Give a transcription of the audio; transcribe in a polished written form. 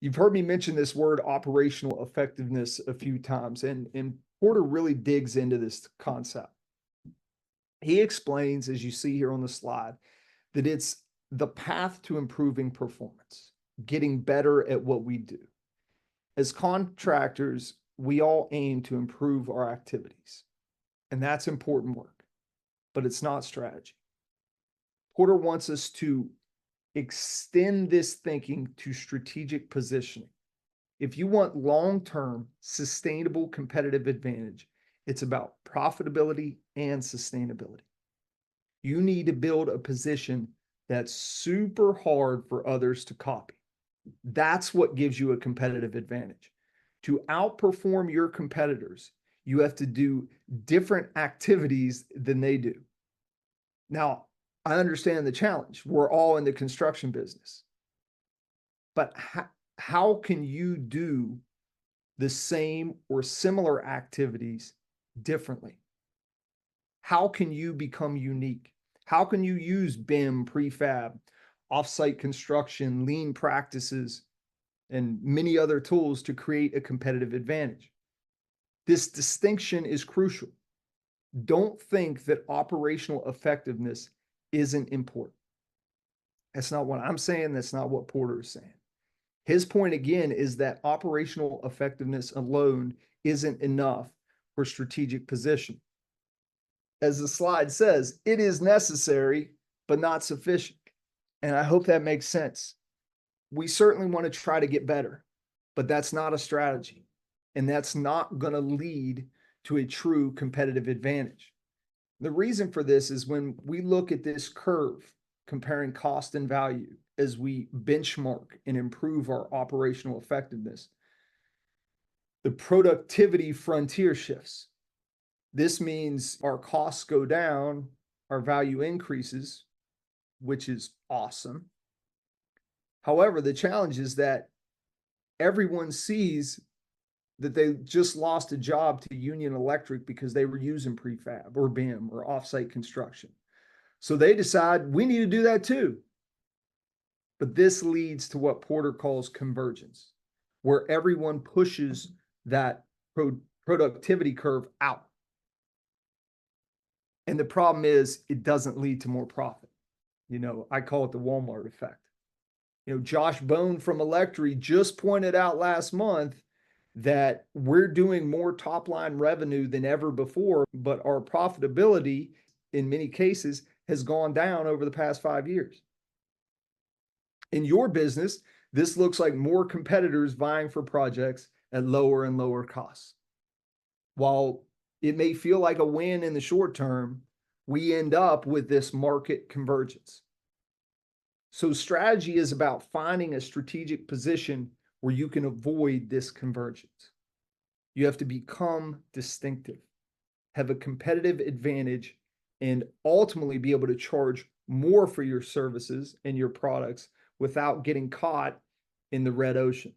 You've heard me mention this word operational effectiveness a few times, and Porter really digs into this concept. He explains, as you see here on the slide, that it's the path to improving performance, getting better at what we do. As contractors, we all aim to improve our activities, and that's important work, but it's not strategy. Porter wants us to extend this thinking to strategic positioning. If you want long-term, sustainable competitive advantage, it's about profitability and sustainability. You need to build a position that's super hard for others to copy. That's what gives you a competitive advantage. To outperform your competitors, you have to do different activities than they do. Now, I understand the challenge. We're all in the construction business. But how can you do the same or similar activities differently? How can you become unique? How can you use BIM, prefab, offsite construction, lean practices, and many other tools to create a competitive advantage? This distinction is crucial. Don't think that operational effectiveness isn't important. That's not what I'm saying. That's not what Porter is saying. His point again is that operational effectiveness alone isn't enough for strategic position. As the slide says, it is necessary, but not sufficient. And I hope that makes sense. We certainly want to try to get better, but that's not a strategy. And that's not going to lead to a true competitive advantage. The reason for this is when we look at this curve comparing cost and value as we benchmark and improve our operational effectiveness, the productivity frontier shifts. This means our costs go down, our value increases, which is awesome. However, the challenge is that everyone sees that they just lost a job to Union Electric because they were using prefab or BIM or offsite construction. So they decide we need to do that too. But this leads to what Porter calls convergence, where everyone pushes that productivity curve out. And the problem is it doesn't lead to more profit. You know, I call it the Walmart effect. You know, Josh Bone from Electri just pointed out last month that we're doing more top line revenue than ever before, but our profitability in many cases has gone down over the past 5 years. In your business, this looks like more competitors vying for projects at lower and lower costs. While it may feel like a win in the short term, we end up with this market convergence. So strategy is about finding a strategic position where you can avoid this convergence. You have to become distinctive, have a competitive advantage, and ultimately be able to charge more for your services and your products without getting caught in the red ocean.